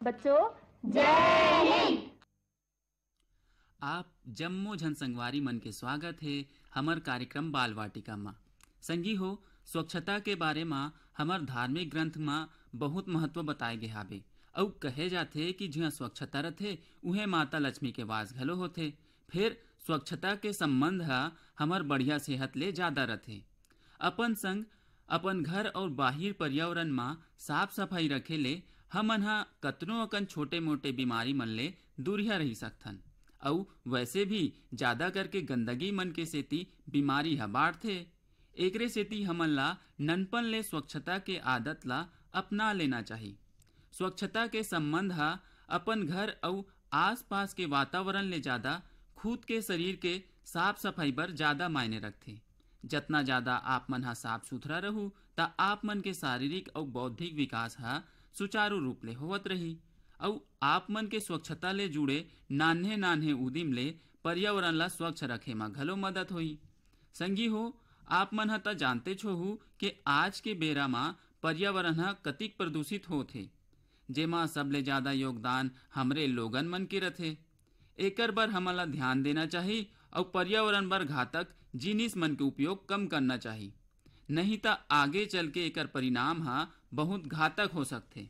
बच्चों जय हिंद। आप जम्मो जनसंगवारी मन के स्वागत है हमर कार्यक्रम बाल वाटिका में। संगी हो, स्वच्छता के बारे में हमर धार्मिक ग्रंथ में बहुत महत्व बताए गे हावे। और कहे जाथे कि जिहाँ स्वच्छता रथे उहे माता लक्ष्मी के वास घलो होथे। फिर स्वच्छता के संबंध हमर बढ़िया सेहत ले ज्यादा रथे। अपन संग अपन घर और बाहिर पर्यावरण में साफ सफाई रखे ले हमन कतनो अकन छोटे मोटे बीमारी मन ले दूरिया रही सकथन। और वैसे भी ज्यादा करके गंदगी मन के सेती बीमारी बाढ़थे। एकरे सेती हमन ला ननपन ले स्वच्छता के आदत ला अपना लेना चाहिए। स्वच्छता के संबंध अपन घर और आस पास के वातावरण ले ज्यादा खुद के शरीर के साफ सफाई पर ज्यादा मायने रखथे। जतना ज्यादा आप मन साफ सुथरा रहू ता आप मन के शारीरिक और बौद्धिक विकास सुचारू रूप ले होवत रही। और आप मन के स्वच्छता ले जुड़े नान्हे नान्हे उदिम ले पर्यावरण ला स्वच्छ रखे में घलो मदद होई। संगी हो, आप मन त जानते छोहू कि आज के बेरा में पर्यावरण कतिक प्रदूषित होथे, जेमा सबले ज्यादा योगदान हमरे लोगन मन के रथे। एकर बर हमन ला ध्यान देना चाहिए और पर्यावरण बर घातक जिनिस मन के उपयोग कम करना चाहिए, नहीं तो आगे चल के एकर परिणाम बहुत घातक हो सकते।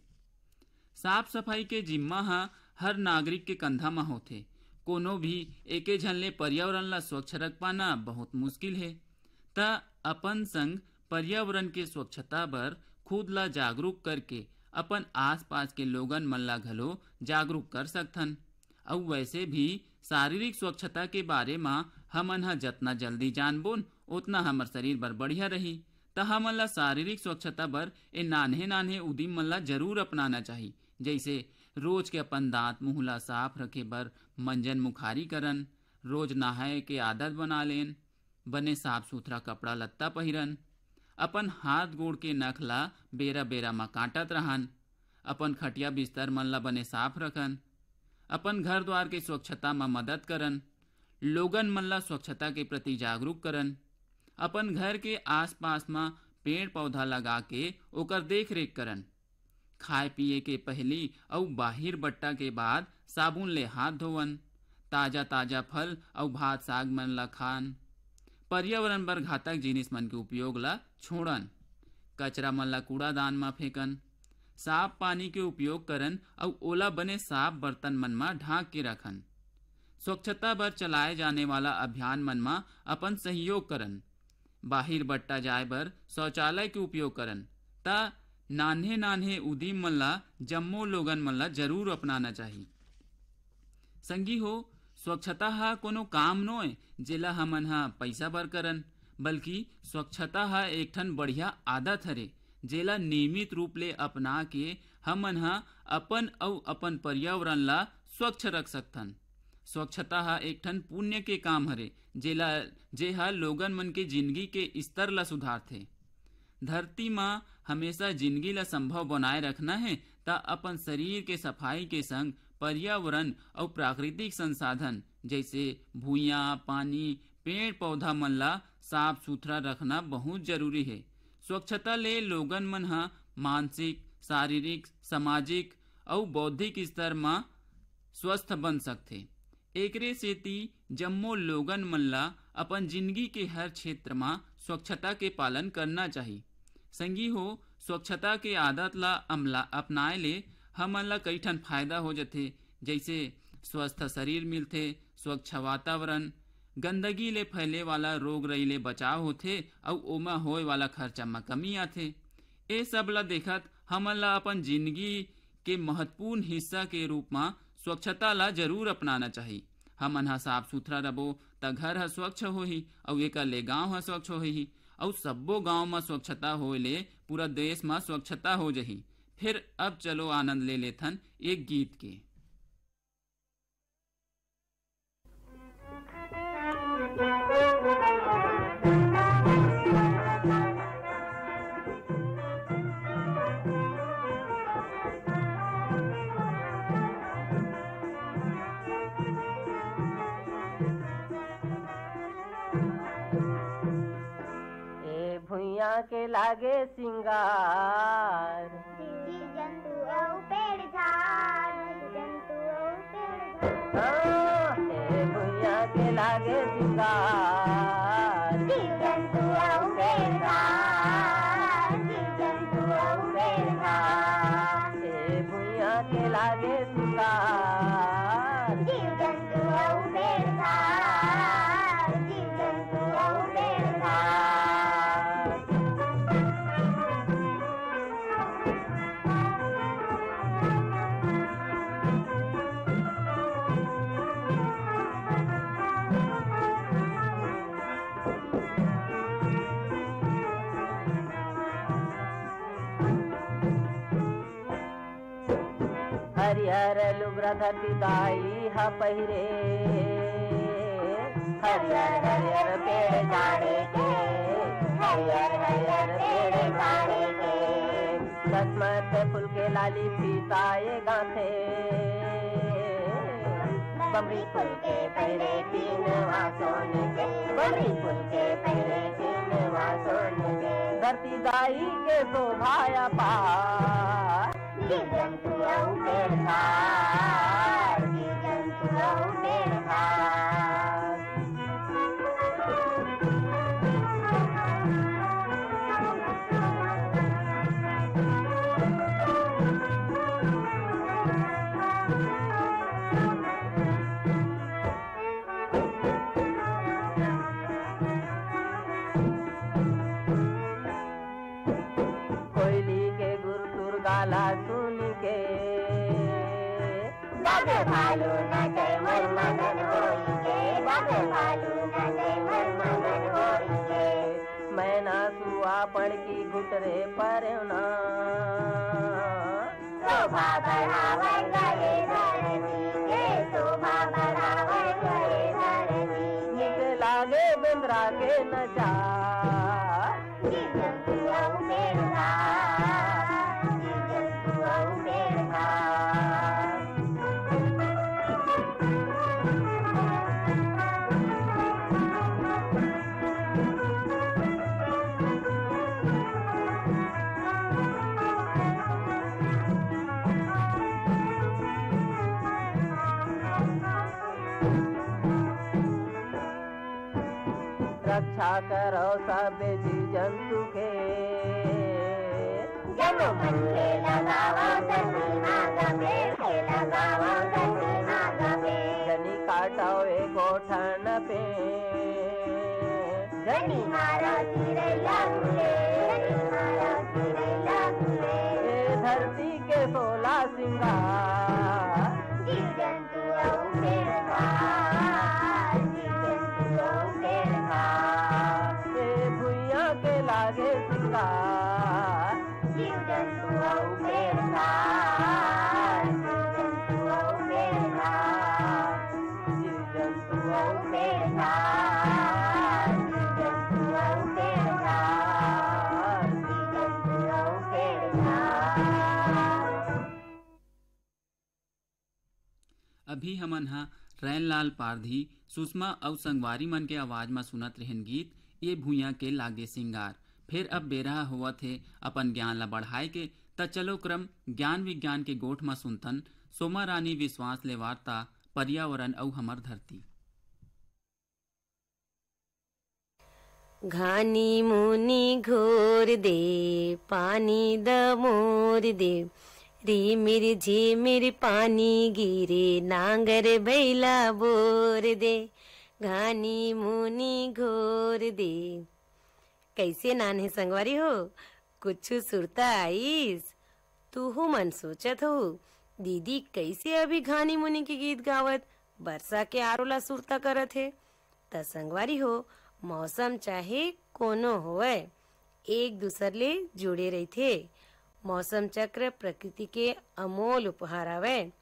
साफ सफाई के जिम्मा हर नागरिक के कंधा में होथे। कोनो भी एके झन ले पर्यावरण ला स्वच्छ रख पाना बहुत मुश्किल है। त अपन संग पर्यावरण के स्वच्छता बर खुद ला जागरूक करके अपन आसपास के लोगन मन ला घलो जागरूक कर सकथन। और वैसे भी शारीरिक स्वच्छता के बारे में हमन जतना जल्दी जानबोन उतना हमर शरीर बर बढ़िया रही। त हमन ला शारीरिक स्वच्छता बर ए नान्हे नान्हे उदिम मन ला जरूर अपनाना चाहिए। जैसे रोज के अपन दांत मुंह ला साफ रखे बर मंजन मुखारी करन, रोज नहाए के आदत बना लेन, बने साफ सुथरा कपड़ा लत्ता पहिरन, अपन हाथ गोड़ के नख ला बेरा बेरा में काटत रहन, अपन खटिया बिस्तर मन ला बने साफ रखन, अपन घर द्वार के स्वच्छता में मदद करन, लोगन मन ला स्वच्छता के प्रति जागरूक करन, अपन घर के आसपास में पेड़ पौधा लगा के ओकर देख रेख करन, खाए पिए के पहली और बाहिर बट्टा के बाद साबुन ले हाथ धोवन, ताजा ताजा फल और भात साग मन ला खान, पर्यावरण बर घातक जिनिस मन के उपयोग ला छोड़न, कचरा मन ला कूड़ादान में फेंकन, साफ पानी के उपयोग करन और ओला बने साफ बर्तन मन में ढांक के रखन। स्वच्छता बर चलाए जाने वाला अभियान मन में अपन सहयोग करन, बाहिर बट्टा जाए बर शौचालय के उपयोग करन। ता नान्हे नान्हे उदिम मन ला जम्मो लोगन मन ला जरूर अपनाना चाहिए। संगी हो, स्वच्छता कोनो काम नोय जेला हमन पैसा बर करन, बल्कि स्वच्छता एक ठन बढ़िया आदत हरे जेला नियमित रूप ले अपना के हमन अपन और अपन पर्यावरण ला स्वच्छ रख सकथन। स्वच्छता एक ठन पुण्य के काम हरे जेहा लोगन मन के जिंदगी के स्तर ला सुधारथे। धरती माँ हमेशा जिंदगी ला संभव बनाए रखना है ता अपन शरीर के सफाई के संग पर्यावरण और प्राकृतिक संसाधन जैसे भूइया, पानी, पेड़ पौधा मन ला साफ सुथरा रखना बहुत जरूरी है। स्वच्छता ले लोगन मन मानसिक, शारीरिक, सामाजिक और बौद्धिक स्तर में स्वस्थ बन सकथे। एकरे सेती जम्मो लोगन मन ला अपन जिंदगी के हर क्षेत्र में स्वच्छता के पालन करना चाहिए। संगी हो, स्वच्छता के आदत ला अपनाए ले हमन ला कई ठन फायदा हो जाथे, जैसे स्वस्थ शरीर मिलथे, स्वच्छ वातावरण, गंदगी ले फैले वाला रोग रई ले बचाव होथे और ओमा होए वाला खर्चा में कमी आथे। ए सब ला देखत हमन ला अपन जिंदगी के महत्वपूर्ण हिस्सा के रूप में स्वच्छता ला जरूर अपनाना चाहिए। हमन साफ सुथरा रबो त घर स्वच्छ होही और एक ले गाँव स्वच्छ होही और सब्बो गाँव में स्वच्छता होए ले पूरा देश में स्वच्छता हो जही। फिर अब चलो आनंद ले लेथन एक गीत के। भुइया भुइया के लागे सिंगार। जीव जंतु और पेड़ झाड़, जीव जंतु और पेड़ झाड़। हे भुइया के लागे सिंगार। जीव जंतु और पेड़ झाड़, जीव जंतु और पेड़ झाड़। हे भुइया के लागे सिंगार। जीव जंतु और पेड़ झाड़, जीव जंतु और पेड़ झाड़। हरिहर लुगरा धरती दाई हा पहिरे। हरिहर हरिहर पेड़ झाड़े के, हरिहर हरिहर पेड़ झाड़े के। कसमत फूल के लाली पीताए गाथे। बमरी फूल के पहरे तीन सोने के, बमरी फूल के पहरे तीन सोने के। धरती दाई के शोभाया पार। जीव जंतु और पेड़ झाड़, जीव जंतु और पेड़ झाड़। कोयली के गुरसुर गाला सुन के। बाबे भालू नाचे मन मगन होई के, बाबे भालू नाचे मन मगन होई के। मैना सुआ पड़ की घुटरे परना। शोभा बढ़ावे गए धरती के, शोभा बढ़ावे गए धरती के। निक लागे बिंद्रा के नचा। जीव जंतु और पेड़ झाड़, जीव जंतु और पेड़ झाड़। रक्षा करो सब जीव जंतु के। जनो मन के लगावा धरती माता पेड़ के लगावा धरती माता पेड़। जनी काटो एगो ठन पे। गनी मारा चिरैया घुरे, गनी मारा चिरैया घुरे। ए धरती के सोला सिंगार। जीव जंतु और पेड़ झाड़, जीव जंतु और पेड़ झाड़। ए भुइया के लागे सिंगार। जीव जंतु और पेड़ झाड़, जीव जंतु और पेड़ झाड़। जीव जंतु और पेड़ झाड़, जीव जंतु और पेड़ झाड़, जीव जंतु और पेड़ झाड़। अभी हमन हा रैनलाल पारधी सुषमा और संगवारी मन के आवाज में सुनत रहन गीत ये भुइया के लागे सिंगार। फिर अब बेरा हुआ थे अपन ज्ञान ला बढ़ाए के त चलो क्रम ज्ञान विज्ञान के गोठ में सुनतन सोमा रानी विश्वास ले वार्ता पर्यावरण और हमर धरती। घानी मुनी घोर दे पानी द मोर दे। री झिमिर पानी गिरे नांगर बैला बोर दे। घानी मुनी घोर दे। कैसे नान्हे संगवारी हो, कुछ सुरता आईस? तू हो मन सोचत हो दीदी कैसे अभी घानी मुनी के गीत गावत बरसा के आरोला सुरता करत है। त संगवारी हो मौसम चाहे कोनो होवे एक दूसर ले जुड़े रहथे। मौसम चक्र प्रकृति के अमोल उपहार आवे,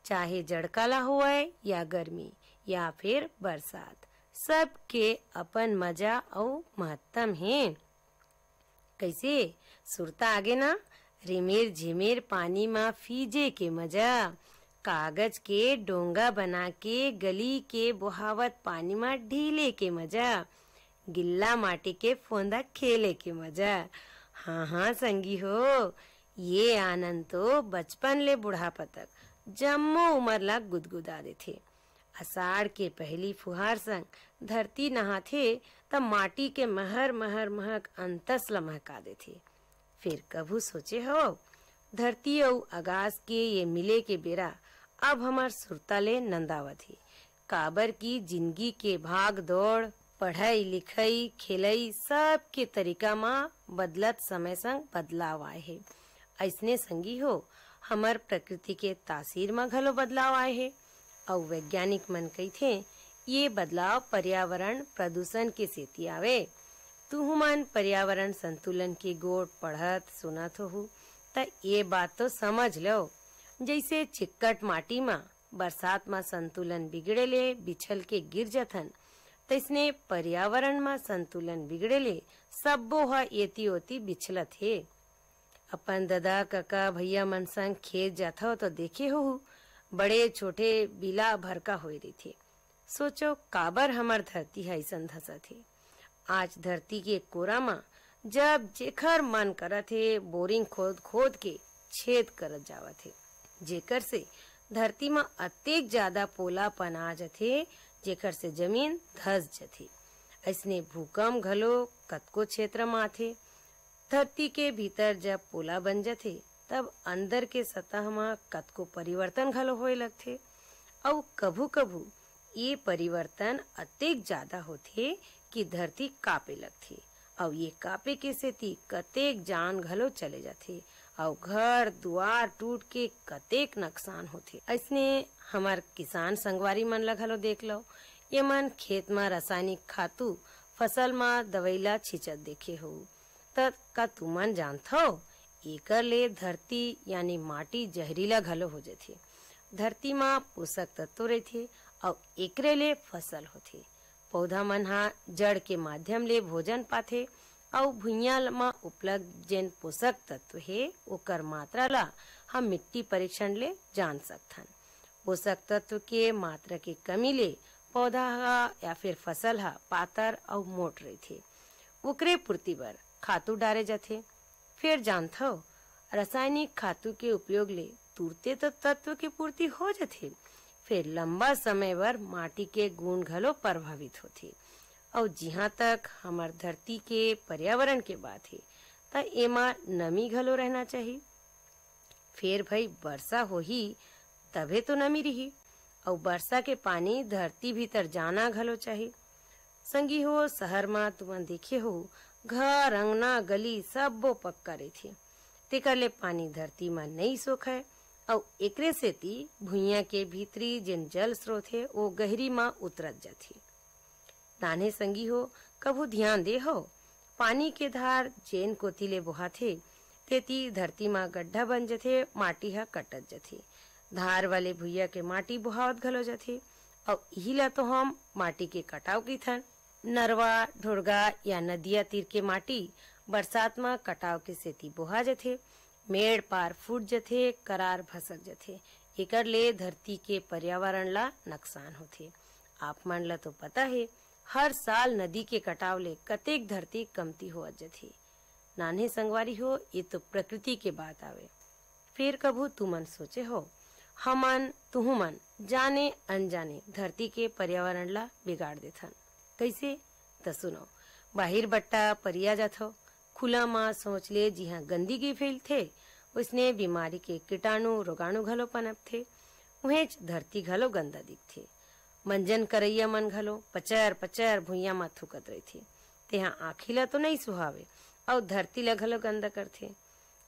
चाहे जड़काला होवे या गर्मी या फिर बरसात, सबके अपन मजा और महत्तम है। कैसे सुरता आगे ना, रिमिर झिमिर पानी में फीजे के मजा, कागज के डोंगा बना के गली के बहावत पानी में ढीले के मजा, गिल्ला माटी के फोंदा खेले के मजा। हाँ हाँ संगी हो, ये आनंद तो बचपन ले बुढ़ापा तक जम्मो उमर ला गुदगुदा देथे। अषाढ़ के पहली फुहार संग धरती नहाथे तब माटी के महर महर महक अंतस ला महका देथे। फिर कभू सोचे हो धरती अउ आकाश के ये मिले के बेरा अब हमार सुरता ले नंदावत है। काबर की जिंदगी के भाग दौड़, पढ़ाई लिखाई, खेलई सब के तरीका में बदलत समय संग बदलाव आए है। ऐसने संगी हो हमार प्रकृति के तासीर में घलो बदलाव आए है। और वैज्ञानिक मन कहिथे ये बदलाव पर्यावरण प्रदूषण के सेती आवे। तू मन पर्यावरण संतुलन की गोट पढ़त सुनत हो त ये बात तो समझ लो। जैसे चिक्कट माटी में बरसात में संतुलन बिगड़े ले बिछल के गिर जथन, तैसने पर्यावरण में संतुलन बिगड़े ले सब्बो ह एती ओती बिछलत है। अपन दादा काका भैया मन संग खेत जाता हो तो देखे हो बड़े छोटे बिला भरका होए रही थे। सोचो काबर हमार धरती है ऐसन धसत है। आज धरती के कोरा में जब जेखर मन करत है बोरिंग खोद खोद के छेद करत जावत है, जेकर से धरती में अतेक ज्यादा पोलापन आ जथे जेकर से जमीन धस जथे। ऐसने भूकंप घलो कतको क्षेत्र में आथे। धरती के भीतर जब पोला बन जथे तब अंदर के सतह में कतको परिवर्तन घलो होए लगथे। और कभू कभू ये परिवर्तन अतेक ज्यादा होथे कि धरती कापे लगथे। और ये कापे के सेती कतेक जान घलो चले जाथे और घर दुआर टूट के कतेक नुकसान होथे। ऐसने हमार किसान संगवारी मन ला घलो देख लो, ये मन खेत में रासायनिक खातू फसल में दवैला छिचत देखे हो। त का तुमन जानथो एकर ले धरती यानी माटी जहरीला घलो हो जाथे। धरती में पोषक तत्व रहथे और एकरे ले फसल होथे। पौधा मन हा जड़ के माध्यम ले भोजन पाथे और भुइयां में उपलब्ध जेन पोषक तत्व है ओकर मात्रा ला हम मिट्टी परीक्षण ले जान सकथन। पोषक तत्व के मात्रा के कमी ले पौधा हा या फिर फसल हा पातर और मोट रहथे। ओकरे पूर्ति बर खातू डारे जाथे। फिर जानथो रासायनिक खातू के उपयोग ले तुरते तो तत्व की पूर्ति हो जाथे, फिर लंबा समय बर माटी के गुण घलो प्रभावित होथे। और जिहाँ तक हमार धरती के पर्यावरण के बात है त एमा नमी घलो रहना चाहिए। फिर भाई वर्षा होही तबे तो नमी रही और वर्षा के पानी धरती भीतर जाना घलो चाहिए। संगी हो शहर में तुमन देखे हो घर अंगना गली सबो पक्का रही तेकर ले पानी धरती में नहीं सोखे और एकरे सेती भुइयां के भीतरी जिन जल स्रोत है वो गहरी में उतरत जाती। नाने संगी हो कभू ध्यान दे हो पानी के धार जेन कोती ले बोहाथे तेती धरती में गड्ढा बन जथे, माटी हा कटत जथे। धार वाले भुइया के माटी बोहावत घलो जाथे और यही ला तो हम माटी के कटाव की थन। नरवा ढोरगा या नदिया तीर के माटी बरसात में कटाव के सेती बोहा जथे, मेड़ पार फूट जथे, करार भसक जथे। एकर ले धरती के पर्यावरण ला नुकसान होथे। आप मन ला तो पता है हर साल नदी के कटाव ले कतेक धरती कमती होत जथे। नान्हे संगवारी हो ये तो प्रकृति के बात आवे। फिर कभू तुमन सोचे हो हमन तुहु मन जाने अनजाने धरती के पर्यावरण ला बिगाड़ देथन। कैसे त सुनो, बाहिर बट्टा परिया जाथो, खुला मां सोच ले जिहाँ गंदगी फैलथे उसने बीमारी के कीटाणु रोगाणु घलो पनप थे। उहेच धरती घलो गंदा दिखथे। मंजन करैया मन घलो पचर पचर भुइया में थुकत रही थी, तेहा आँखी ला तो नहीं सुहावे और धरती ला घलो गंदा करथे।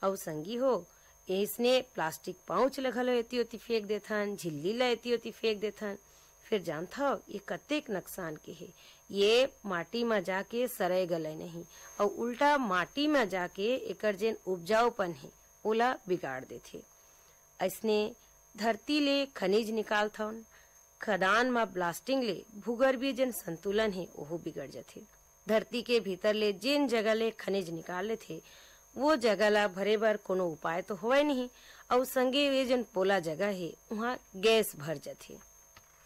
और संगी हो इसने प्लास्टिक पाउच ला घलो एती ओती फेंक देथन, झिल्ली ला एती ओती फेंक देथन। फिर जानथा ये कतेक नुकसान के है। ये माटी में जाके सराय गले नहीं और उल्टा माटी में जाके एकर जेन उपजाऊपन है ओला बिगाड़ देथे। ऐसने धरती ले खनिज निकालथन, खदान में ब्लास्टिंग ले भूगर्भीय जेन संतुलन है ओहो बिगड़ जाथे। धरती के भीतर ले जेन जगह ले खनिज निकाल लेथे वो जगह ला भरे बर कोनो उपाय तो होवे नहीं और संगे ये जन पोला जगह है वहाँ गैस भर जाथे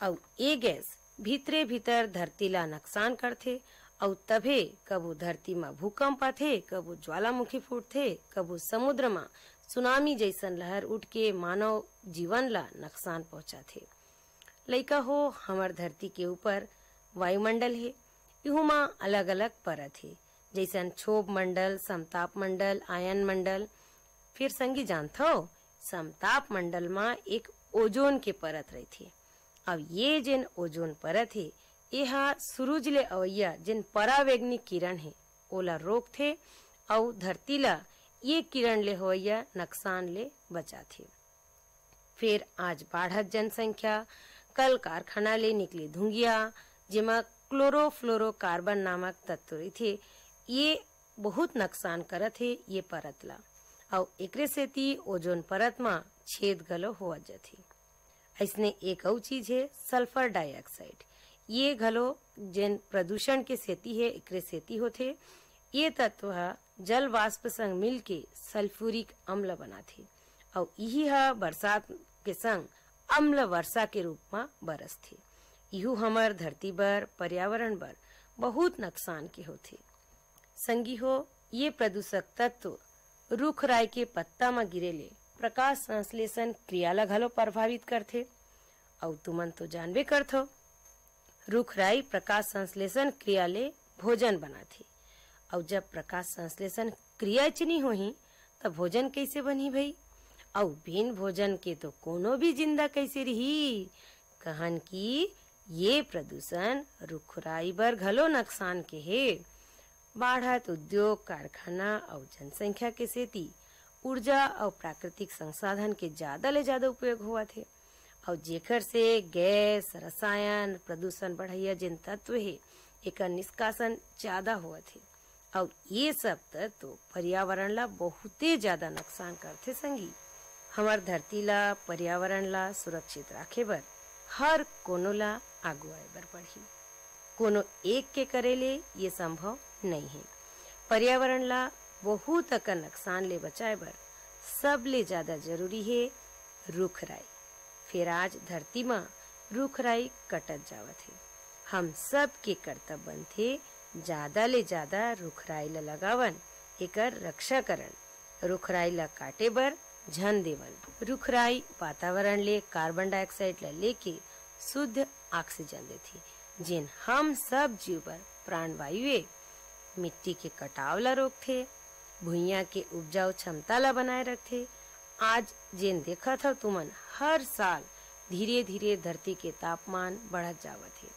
और ये गैस भीतरे भीतर धरती ला नुकसान करथे और तभे कबो धरती में भूकंप आथे, कबो ज्वालामुखी फूटथे, कबो समुद्र में सुनामी जैसन लहर उठ के मानव जीवन ला नुकसान पहुंचाथे। लइका हो, हमार धरती के ऊपर वायुमंडल है, इहू में अलग अलग परत है, जैसन क्षोभ मंडल, समताप मंडल, आयन मंडल। फिर संगी जानते हो, समताप मंडल में एक ओजोन के परत रही थी। अब ये जिन ओजोन परत है, यह सूरज ले अवैया जिन परावैग्निक किरण है ओला रोक थे और धरती ला ये किरण ले होइया नुकसान ले बचा थे। फिर आज बढ़त जनसंख्या, कल कारखाना ले निकली धुंगिया जेमा क्लोरोफ्लोरोकार्बन नामक तत्व रही थे, ये बहुत नुकसान करत है ये परत ला। और एकरे सेती ओजोन परत में छेद गलो हुआ जाती। ऐसने एक और चीज है सल्फर डाइऑक्साइड, ये घलो जिन प्रदूषण के सेती है एकरे सेती होते। ये तत्व जल वाष्प संग मिल के सल्फ्यूरिक अम्ल बनाथे और यही बरसात के संग अम्ल वर्षा के रूप में बरसथे। इहू हमर धरती बर, पर्यावरण बर बहुत नुकसान के होथे। संगी हो, ये प्रदूषक तत्व रुख राय के पत्ता में गिरेले प्रकाश संश्लेषण क्रिया ला घलो प्रभावित करथे। और तुमन तो जानबे करथो, रुख राई प्रकाश संश्लेषण क्रिया ले भोजन बनाथे। और जब प्रकाश संश्लेषण क्रिया नहीं होही तब भोजन कैसे बनी भई? और बिन भोजन के तो कोनो भी जिंदा कैसे रही? कहन की ये प्रदूषण रुख राई बर घलो नुकसान के है। बढ़त उद्योग, कारखाना और जनसंख्या के सेती ऊर्जा और प्राकृतिक संसाधन के ज्यादा ले ज्यादा उपयोग हुआ थे और जेकर से गैस, रसायन, प्रदूषण बढ़ाइया जिन तत्व है एक निष्कासन ज्यादा हुआ थे। और ये सब तत्व पर्यावरण ला बहुते ज्यादा नुकसान करते। संगी, हमार धरती ला, पर्यावरण ला सुरक्षित रखे बर हर कोनो ला आगू आए बर पड़ही। कोनो एक के करेले ये संभव नहीं है। पर्यावरण ला बहुत अकन नुकसान ले बचाए बर सबले ज्यादा जरूरी है रुख राई। फिर आज धरती में रुख राई कटत जावत है। हम सब के कर्तव्य बनथे ज्यादा ले ज्यादा रुख राई ला लगावन, एकर रक्षा करन। रुख राई ला काटे बर झन देवन। रुख राई वातावरण ले कार्बन डाइऑक्साइड ला लेके शुद्ध ऑक्सीजन देती, जिन हम सब जीव बर प्राणवायु। मिट्टी के कटाव ला रोकथे, भुइयां के उपजाऊ क्षमता ला बनाए रखथे। आज जिन देखत हो तुमन, हर साल धीरे धीरे धरती के तापमान बढ़त जावत है।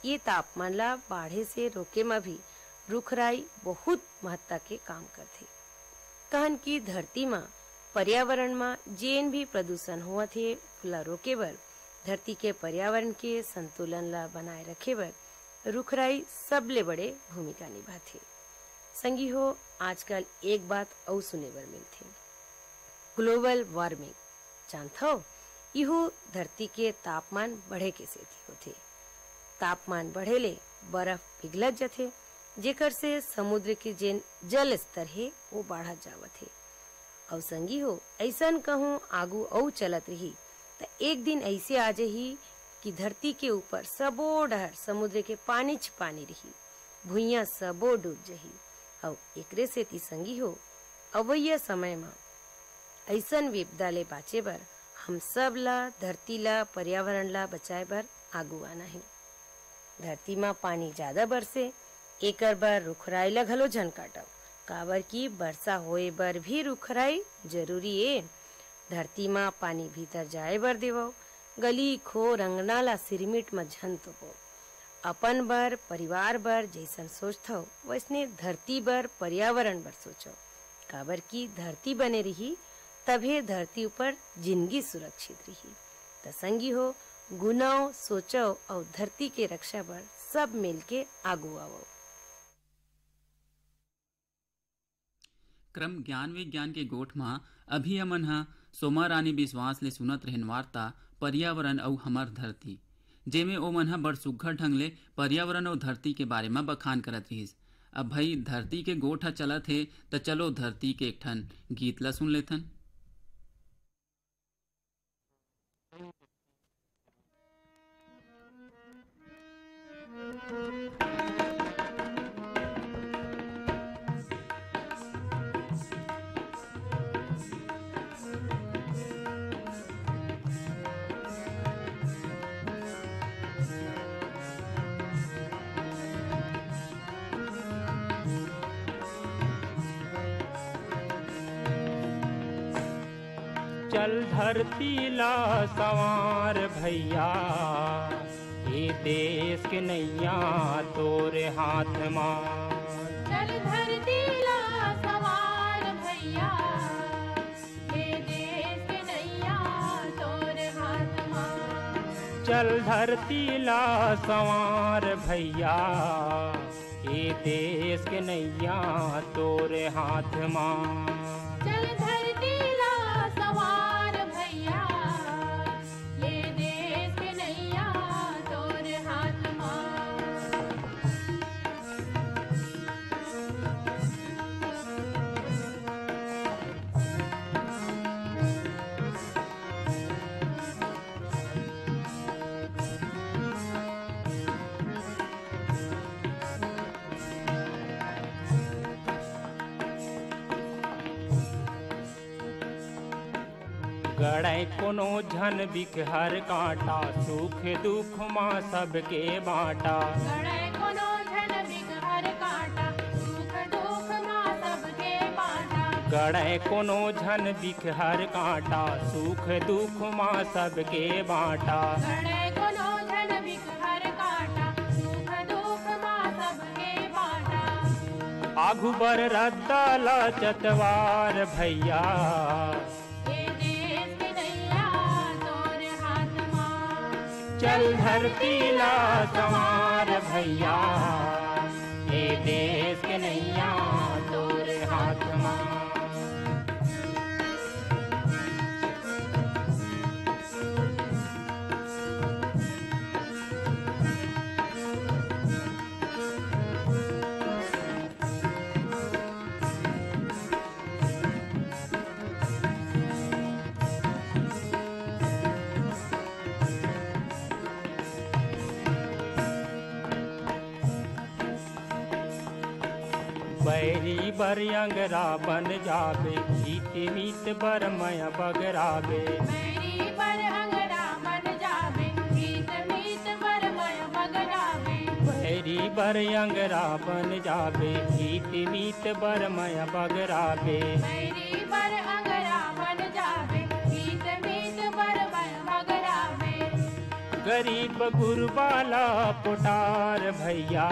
ये तापमान ला बाढ़े से रोके में भी रुख राई बहुत महत्ता के काम करथे। कहन की धरती में, पर्यावरण में जेन भी प्रदूषण हुआ थे उला रोके बर, धरती के पर्यावरण के संतुलन ला बनाए रखे बर रुख राई सबले बड़े भूमिका निभाथे। संगी हो, आजकल एक बात और सुने बर मिलथे, ग्लोबल वार्मिंग। जानथो, इहू धरती के तापमान बढ़े के सेती होथे। तापमान बढ़े ले बर्फ पिघलत जाथे, जेकर से समुद्र के जेन जल स्तर है वो बढ़त जावत है। और संगी हो, ऐसन कहूँ आगू और चलत रही तो एक दिन ऐसे आ जाही कि धरती के ऊपर सबो डहर समुद्र के पानी च पानी रही, भुइयां सबो डूब जही। और एकरे सेती संगी हो, अवैया समय में ऐसन विपदा ले बाचे बर हम सब ला, धरती ला, पर्यावरण ला बचाए बर आगू आना है। धरती में पानी ज्यादा बरसे एकर बर रुख राई ला घलो झन काटव, काबर की वर्षा होए बर भी रुख राई जरूरी है। धरती में पानी भीतर जाए बर देवो, गली खो रंगना ला सिरमिट में झन तोपो। अपन बर, परिवार बर जैसन सोचथो वैसने धरती बर, पर्यावरण बर सोचो, काबर की धरती बने रही तभे धरती ऊपर जिंदगी सुरक्षित रही। तो संगी हो, गुनाओ सोचो और धरती के रक्षा बर सब मिलके आगू आओ। क्रम ज्ञान विज्ञान के गोठ में अभी हमन हा सोमा रानी विश्वास ले सुनत रहन वार्ता पर्यावरण और हमर धरती, जेमे ओमन हा बड़ सुघ्घर ढंग ले पर्यावरण और धरती के बारे में बखान करत रहिस। अब भाई धरती के गोठ हा चलत है तो चलो धरती के एक ठन गीत ला सुन लेथन। चल धरती ला संवार भैया, ये देश के नैया तोरे हाथ मां। चल धरती ला सवार भैया, ये देश के नैया तोरे हाथ मां। चल धरती ला संवार भैया, ये देश के नैया तोरे हाथ मां। चल धरती ला सवार भैया, ये देश के नैया तोरे हाथ मां। गड़ै कोनो झन बिख हर कांटा, सुख दुख माँ सबके बाँटा। गड़ै कोनो झन बिख हर कांटा, सुख दुख माँ सबके बाँटा। गड़ै कोनो झन बिख हर कांटा, सुख दुख माँ सबके बाँटा। गड़ै कोनो झन बिख हर कांटा, सुख दुख माँ सबके बाँटा। आघु बर रद्दा ला चतवार भैया, ये देश के नैया तोरे हाथ मां। चल धरती ला संवार भैया, ये देश के नैया तोरे हाथ मां। बैरी बर अंगरा बन जाबे, गीत मीत बर मय बगराबे। मेरी पर अंगरा बन जाबे, गीत मीत बर मय बगराबे। बैरी बर अंगरा बन जाबे, गीत मीत बर मय बगराबे। मेरी पर अंगरा बन जाबे, गीत मीत बर मय बगराबे। गरीब गुरबाला पुटार भैया,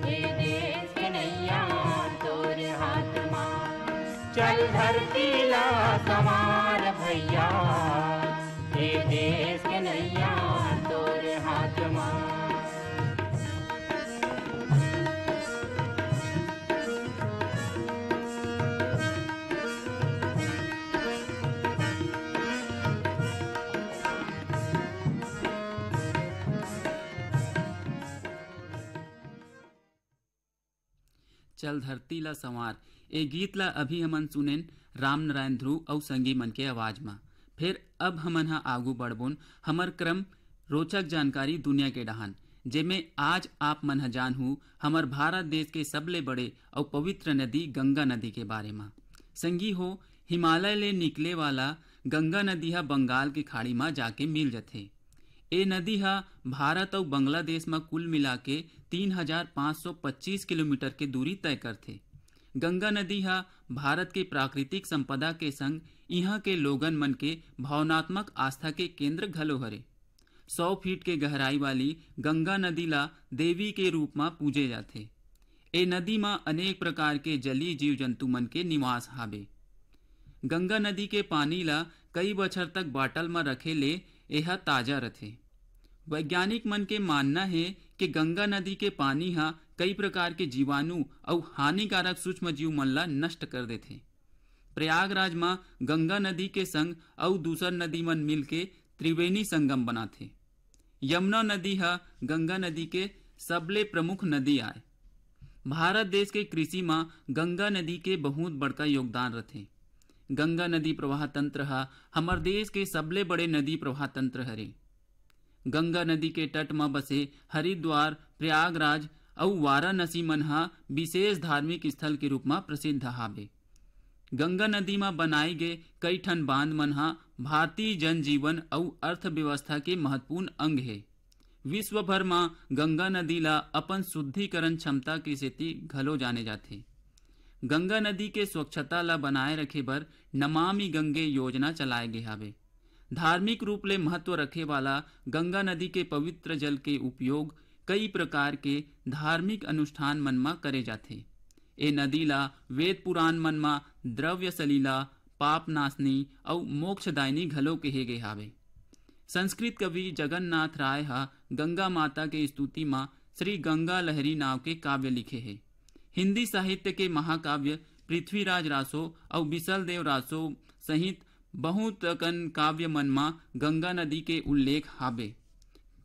ये देश के नैया तोरे हाथ मां। चल धरती ला संवार भैया, ये देश के नैया तोरे हाथ मां। चल धरती ला संवार ए गीत ला अभी हमन सुनेन राम नारायण ध्रुव और संगी मन के आवाज में। फिर अब हमन हा आगू बढ़बोन हमर क्रम रोचक जानकारी दुनिया के डहान, जेमे आज आप मन हा जानहू हमर भारत देश के सबले बड़े और पवित्र नदी गंगा नदी के बारे में। संगी हो, हिमालय ले निकले वाला गंगा नदी हा बंगाल के खाड़ी में जाके मिल जाथे। ए नदी हा भारत और बांग्लादेश में कुल मिला के 3525 किलोमीटर के दूरी तय करथे। गंगा नदी हा भारत के प्राकृतिक संपदा के संग इहाँ के लोगन मन के भावनात्मक आस्था के केंद्र घलो हरे। 100 फीट के गहराई वाली गंगा नदी ला देवी के रूप में पूजे जाथे। ए नदी में अनेक प्रकार के जलीय जीव जंतु मन के निवास हावे। गंगा नदी के पानी ला कई बछर तक बाटल में रखे ले यह ताजा रथे। वैज्ञानिक मन के मानना है कि गंगा नदी के पानी हा कई प्रकार के जीवाणु और हानिकारक सूक्ष्म जीव मन ला नष्ट कर देथे। प्रयागराज में गंगा नदी के संग और दूसर नदी मन मिल के त्रिवेणी संगम बनाथे। यमुना नदी हा गंगा नदी के सबले प्रमुख नदी आए। भारत देश के कृषि में गंगा नदी के बहुत बड़का योगदान रथे। गंगा नदी प्रवाह तंत्र हा हमर देश के सबले बड़े नदी प्रवाह तंत्र हरे। गंगा नदी के तट में बसे हरिद्वार, प्रयागराज और वाराणसी मन हा विशेष धार्मिक स्थल के रूप में प्रसिद्ध हावे। गंगा नदी में बनाए गए कई ठन बांध मन हा भारतीय जनजीवन और अर्थव्यवस्था के महत्वपूर्ण अंग है। विश्व भर में गंगा नदी ला अपन शुद्धिकरण क्षमता के सेती घलो जाने जाथे। गंगा नदी के स्वच्छता ला बनाए रखे बर नमामि गंगे योजना चलाए गे हावे। धार्मिक रूप ले महत्व रखे वाला गंगा नदी के पवित्र जल के उपयोग कई प्रकार के धार्मिक अनुष्ठान मन म करे जाथे। ए नदी ला वेद पुराण मन म द्रव्य सलीला, पाप नाशनी अउ मोक्षदायिनी घलो कहे गे हावे। संस्कृत कवि जगन्नाथ राय हा गंगा माता के स्तुति में श्री गंगा लहरी नाव के काव्य लिखे हैं। हिंदी साहित्य के महाकाव्य पृथ्वीराज रासो और बिसल देव रासो सहित बहुत कन काव्य मन में गंगा नदी के उल्लेख हावे।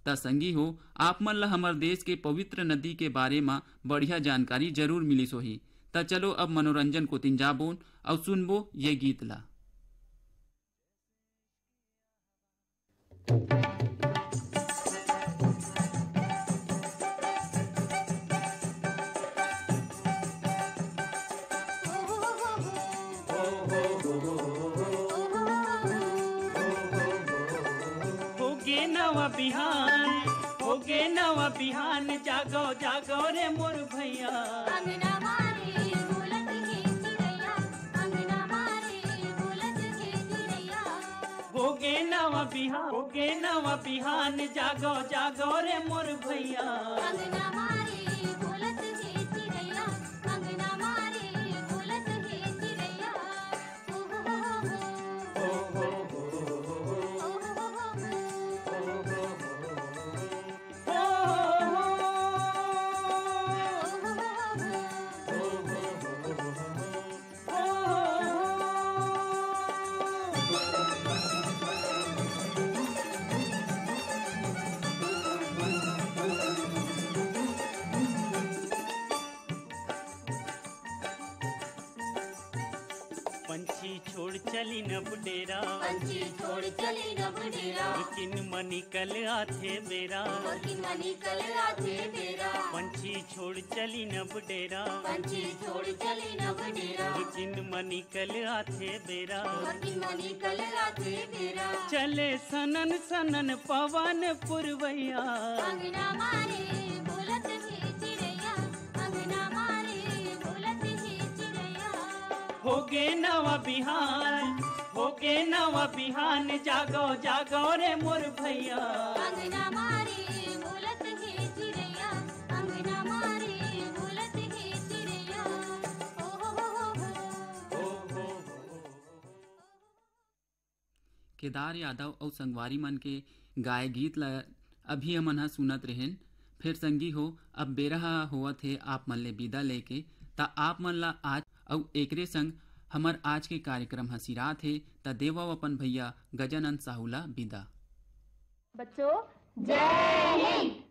त संगी हो आप मन ला हमर देश के पवित्र नदी के बारे में बढ़िया जानकारी जरूर मिलिस होही। त चलो अब मनोरंजन को तिंजाबोन और सुनबो ये गीत ला। होगे नवा बिहान जागो जागो रे मोर भैया। अंगना मारे बोलत हे चिड़ैया, अंगना मारे बोलत हे चिड़ैया। होगे नवा बिहान जागो जागो रे मोर भैया। अंगना मारे बोलत हे चिड़ैया, अंगना मारे बोलत हे चिड़ैया। पंछी छोड़ चली न बुडेरा, पंछी छोड़ चली न बुडेरा। किन मनी कल आथे बेरा, किन मनी कल आथे बेरा। पंछी छोड़ चली न बुडेरा, पंछी छोड़ चली न बुडेरा। किन मनी कल आथे बेरा, किन मनी कल आथे बेरा। चले सनन सनन पवन पुरवैया। अंगना मारे बोलत हे चिड़ैया, अंगना मारे बोलत हे चिड़ैया। होगे नवा बिहान जागो जागो रे मोर भैया। अंगना मारे बोलत हे चिड़ैया, अंगना मारे बोलत हे चिड़ैया। केदार यादव और संगवारी मन के गाय गीत ला अभी हमन हा सुनत रहेन। फिर संगी हो अब बेरा होवत है आप मन ले विदा लेके। ता आप मन ला आज और एकरे संग हमर आज के कार्यक्रम हसीरात है। त देवा अपन भैया गजानंद साहू ला विदा। बच्चों जय हिंद।